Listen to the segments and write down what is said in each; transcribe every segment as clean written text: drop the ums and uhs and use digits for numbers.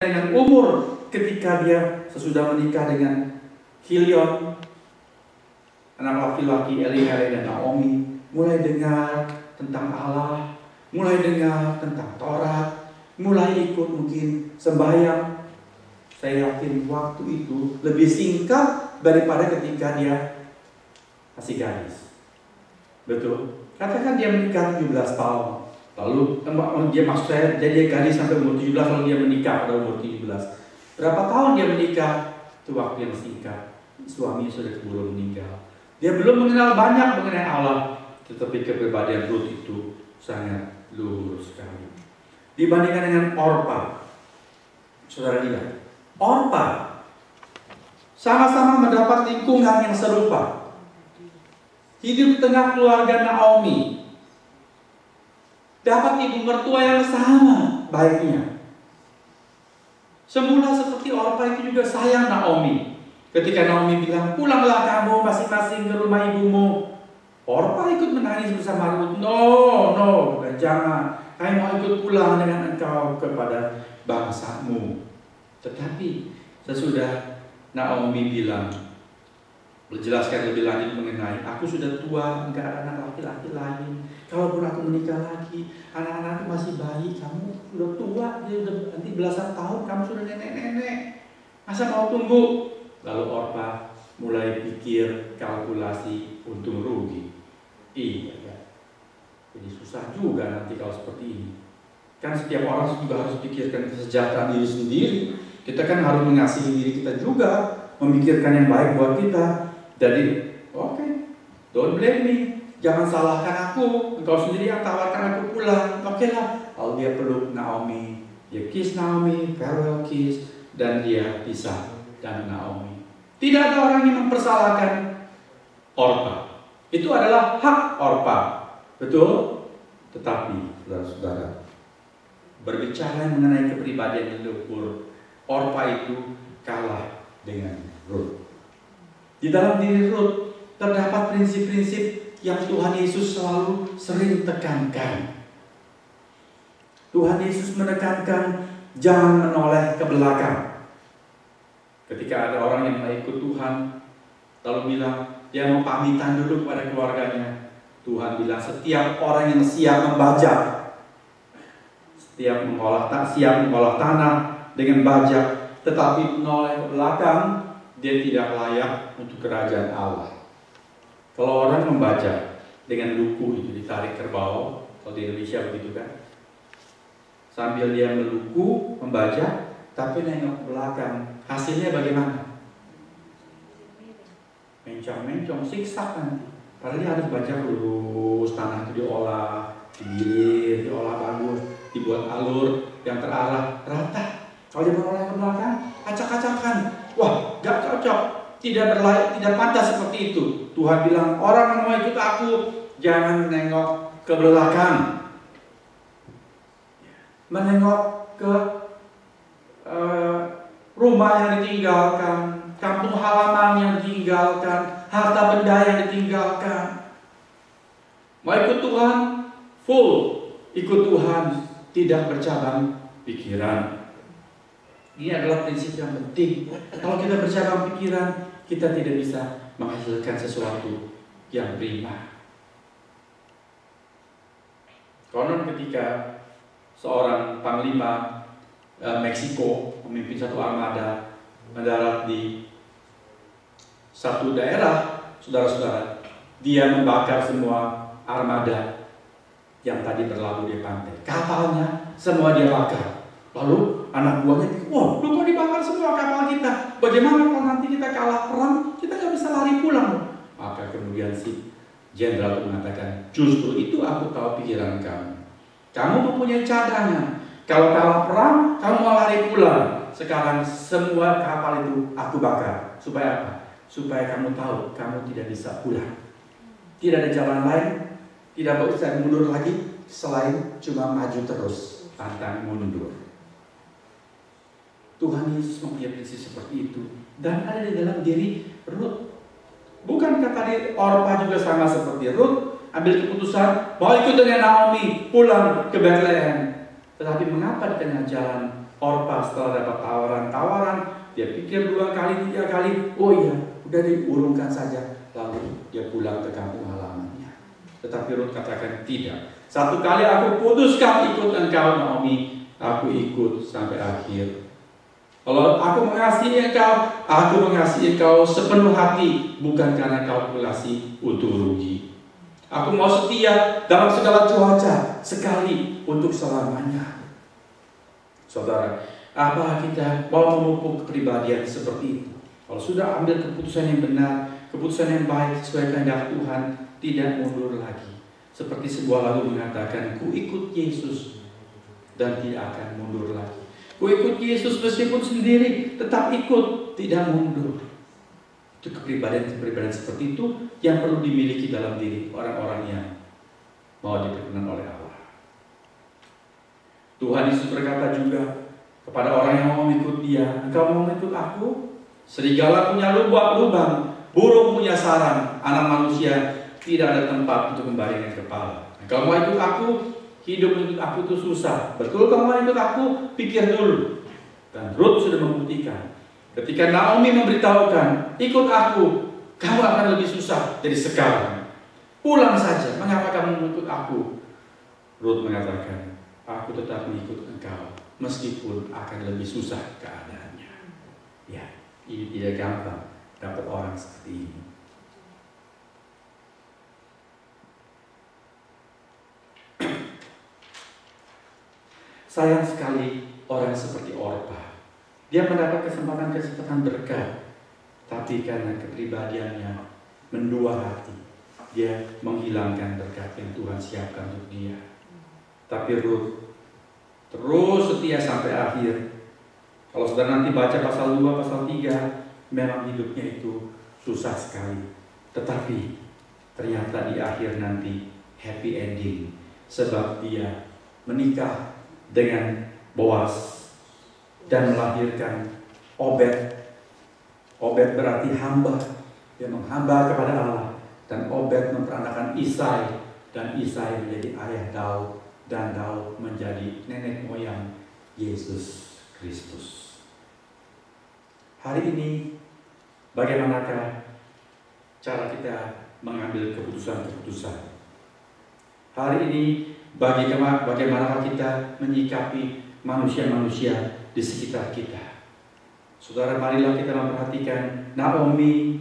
dengan umur ketika dia sesudah menikah dengan Kilion, anak laki-laki Elimelek dan Naomi, mulai dengar tentang Allah, mulai dengar tentang Taurat, mulai ikut mungkin sembahyang. Saya yakin waktu itu lebih singkat daripada ketika dia masih gadis. Betul? Katakan dia menikah 17 tahun. Lalu dia maksud saya, dia gadis sampai umur 17, lalu dia menikah pada umur 17. Berapa tahun dia menikah? Itu waktu yang singkat. Suaminya sudah keburu meninggal. Dia belum mengenal banyak mengenai Allah, tetapi kepribadian Ruth itu sangat luhur sekali. Dibandingkan dengan Orpa, saudara lihat, Orpa sama-sama mendapat lingkungan yang serupa. Hidup tengah keluarga Naomi. Dapat ibu mertua yang sama baiknya. Semula seperti Orpa itu juga sayang Naomi. Ketika Naomi bilang, pulanglah kamu masing-masing ke rumah ibumu. Orpa ikut menangis bersama Ruth. No, jangan. Saya mau ikut pulang dengan engkau kepada bangsamu. Tetapi sesudah Naomi bilang, menjelaskan lebih lanjut mengenai, aku sudah tua, enggak ada anak laki-laki lain. Kalaupun aku menikah lagi, anak-anakku masih bayi, kamu sudah tua, dia sudah nanti belasan tahun, kamu sudah nenek-nenek. Masa mau tunggu? Lalu Orpa mulai pikir kalkulasi untung rugi. Iya ya. Jadi susah juga nanti kalau seperti ini. Kan setiap orang juga harus pikirkan kesejahteraan diri sendiri. Kita kan harus mengasihi diri kita juga, memikirkan yang baik buat kita. Jadi, oke, don't blame me. Jangan salahkan aku. Engkau sendiri yang tawarkan aku pulang. Oke lah. Lalu dia peluk Naomi, dia kiss Naomi, farewell kiss, dan dia pisah dengan Naomi. Tidak ada orang yang mempersalahkan Orpa. Itu adalah hak Orpa, betul? Tetapi, saudara-saudara, berbicara mengenai kepribadian yang luhur, Orpa itu kalah dengan Ruth. Di dalam diri Ruth terdapat prinsip-prinsip yang Tuhan Yesus selalu sering tekankan. Tuhan Yesus menekankan jangan menoleh ke belakang. Ketika ada orang yang mau ikut Tuhan, lalu bilang dia mau pamitan dulu kepada keluarganya. Tuhan bilang setiap orang yang siap membajak, siap mengolah tanah dengan bajak, tetapi menoleh ke belakang, dia tidak layak untuk kerajaan Allah. Kalau orang membajak dengan luku itu ditarik kerbau, kalau di Indonesia begitu kan, sambil dia meluku, membajak, tapi nengok ke belakang, hasilnya bagaimana? Mencong-mencong, siksak nanti. Padahal dia harus bajak lurus, tanah itu diolah, digilir, diolah bagus, dibuat alur yang terarah, rata. Kalau dia menoleh ke belakang, acak-acakan. Wah, gak cocok, tidak pantas seperti itu. Tuhan bilang, orang yang mau ikut aku, jangan menengok ke belakang. Menengok ke rumah yang ditinggalkan, kampung halaman yang ditinggalkan, harta benda yang ditinggalkan. Mau ikut Tuhan, full. Ikut Tuhan, tidak bercabang pikiran. Ini adalah prinsip yang penting. Kalau kita bercabang pikiran, kita tidak bisa menghasilkan sesuatu yang prima. Konon ketika seorang panglima Meksiko memimpin satu armada mendarat di satu daerah, saudara-saudara, dia membakar semua armada yang tadi berlabuh di pantai. Kapalnya semua dia bakar. Lalu anak buahnya pikir, wah, lu kok dibakar semua kapal kita? Bagaimana kalau nanti kita kalah perang, kita nggak bisa lari pulang? Maka kemudian si jenderal itu mengatakan, justru itu aku tahu pikiran kamu. Kamu mempunyai cadangan. Kalau kalah perang, kamu mau lari pulang. Sekarang semua kapal itu aku bakar. Supaya apa? Supaya kamu tahu, kamu tidak bisa pulang. Tidak ada jalan lain, tidak bisa mundur lagi, selain cuma maju terus, pantang mundur. Tuhan Yesus mempunyai prinsip seperti itu, dan ada di dalam diri Ruth. Bukankah tadi Orpa juga sama seperti Ruth, ambil keputusan mau ikut dengan Naomi pulang ke Bethlehem? Tetapi mengapa di tengah jalan Orpa setelah dapat tawaran-tawaran, dia pikir 2 kali, 3 kali, oh iya, udah diurungkan saja. Lalu dia pulang ke kampung halamannya. Tetapi Rut katakan tidak. 1 kali aku putuskan ikut engkau Naomi, aku ikut sampai akhir. Kalau aku mengasihi engkau, aku mengasihi engkau sepenuh hati, bukan karena kau mengasihi untung rugi. Aku mau setia dalam segala cuaca, sekali untuk selamanya. Saudara, apakah kita mau memupuk kepribadian seperti itu? Kalau sudah ambil keputusan yang benar, keputusan yang baik sesuai kehendak Tuhan, tidak mundur lagi. Seperti sebuah lagu mengatakan, ku ikut Yesus dan tidak akan mundur lagi. Ku ikut Yesus meskipun sendiri, tetap ikut, tidak mundur. Itu kepribadian seperti itu yang perlu dimiliki dalam diri orang-orang yang mau diperkenan oleh Allah. Tuhan Yesus berkata juga kepada orang yang mau mengikut Dia, engkau mau mengikut aku? Serigala punya lubang, burung punya sarang, anak manusia tidak ada tempat untuk membaringkan kepala. Engkau mau ikut aku? Hidup mengikut aku itu susah. Betul kamu mau ikut aku? Pikir dulu. Dan Rut sudah membuktikan. Ketika Naomi memberitahukan, ikut aku, kamu akan lebih susah dari sekarang. Pulang saja, mengapa kamu mengikut aku? Rut mengatakan, aku tetap mengikut engkau, meskipun akan lebih susah keadaannya. Ya, ini tidak gampang dapat orang seperti ini. Sayang sekali orang seperti Orpa. Dia mendapat kesempatan berkat, tapi karena kepribadiannya mendua hati, dia menghilangkan berkat yang Tuhan siapkan untuk dia. Tapi Rut terus setia sampai akhir. Kalau saudara nanti baca pasal 2, pasal 3, memang hidupnya itu susah sekali. Tetapi ternyata di akhir nanti happy ending, sebab dia menikah dengan Boaz dan melahirkan Obed. Obed berarti hamba. Dia menghamba kepada Allah. Dan Obed memperanakan Isai, dan Isai menjadi ayah Daud, dan Daud menjadi nenek moyang Yesus Kristus. Hari ini bagaimanakah cara kita mengambil keputusan-keputusan? Hari ini bagaimana kita menyikapi manusia-manusia di sekitar kita? Saudara, marilah kita memperhatikan Naomi,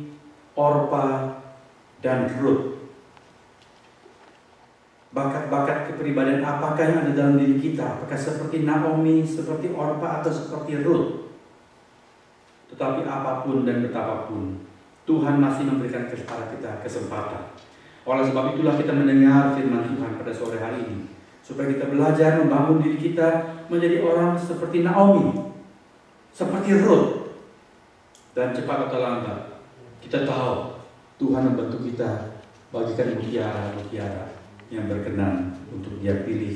Orpa, dan Rut. Bakat-bakat kepribadian apakah yang ada dalam diri kita? Apakah seperti Naomi, seperti Orpa, atau seperti Rut? Tetapi apapun dan betapapun, Tuhan masih memberikan kepada kita kesempatan. Oleh sebab itulah kita mendengar firman Tuhan pada sore hari ini, supaya kita belajar membangun diri kita menjadi orang seperti Naomi, seperti Rut. Dan cepat atau lambat kita tahu Tuhan membentuk kita bagikan mutiara-mutiara yang berkenan untuk Dia pilih,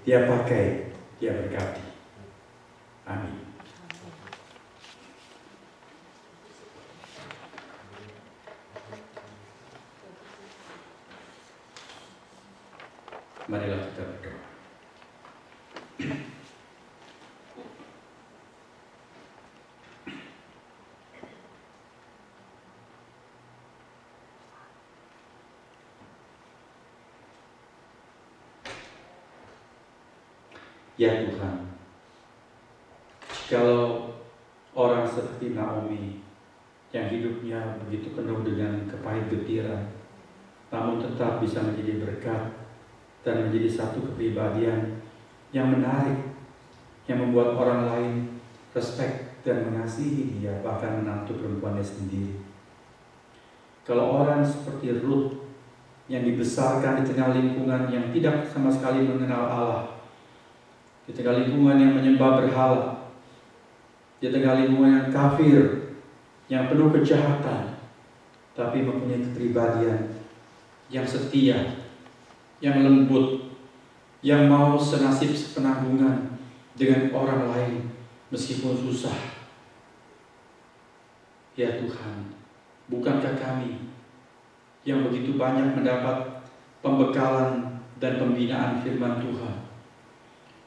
Dia pakai, Dia berkati. Amin. Marilah kita berdoa. Ya Tuhan, kalau orang seperti Naomi yang hidupnya begitu penuh dengan kepahit getiran, namun tetap bisa menjadi berkat dan menjadi satu kepribadian yang menarik, yang membuat orang lain respect dan mengasihi dia, bahkan menantu perempuannya sendiri. Kalau orang seperti Rut yang dibesarkan di tengah lingkungan yang tidak sama sekali mengenal Allah, di tengah lingkungan yang menyembah berhala, di tengah lingkungan yang kafir, yang penuh kejahatan, tapi mempunyai kepribadian yang setia, yang lembut, yang mau senasib sepenanggungan dengan orang lain meskipun susah. Ya Tuhan, bukankah kami yang begitu banyak mendapat pembekalan dan pembinaan firman Tuhan,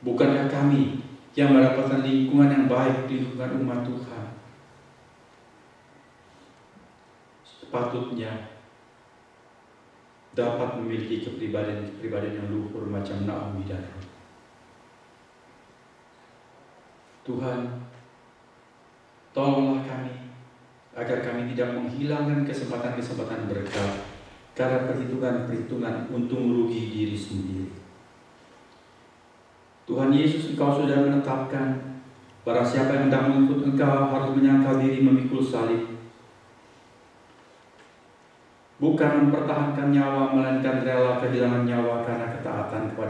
bukankah kami yang mendapatkan lingkungan yang baik, lingkungan umat Tuhan, sepatutnya dapat memiliki kepribadian yang luhur macam Naomi dan Ruth. Tuhan, tolonglah kami agar kami tidak menghilangkan kesempatan-kesempatan berkat karena perhitungan-perhitungan untung rugi diri sendiri. Tuhan Yesus, Engkau sudah menetapkan barang siapa yang hendak mengikut Engkau harus menyangkal diri, memikul salib. Bukan mempertahankan nyawa, melainkan rela kehilangan nyawa karena ketaatan kepada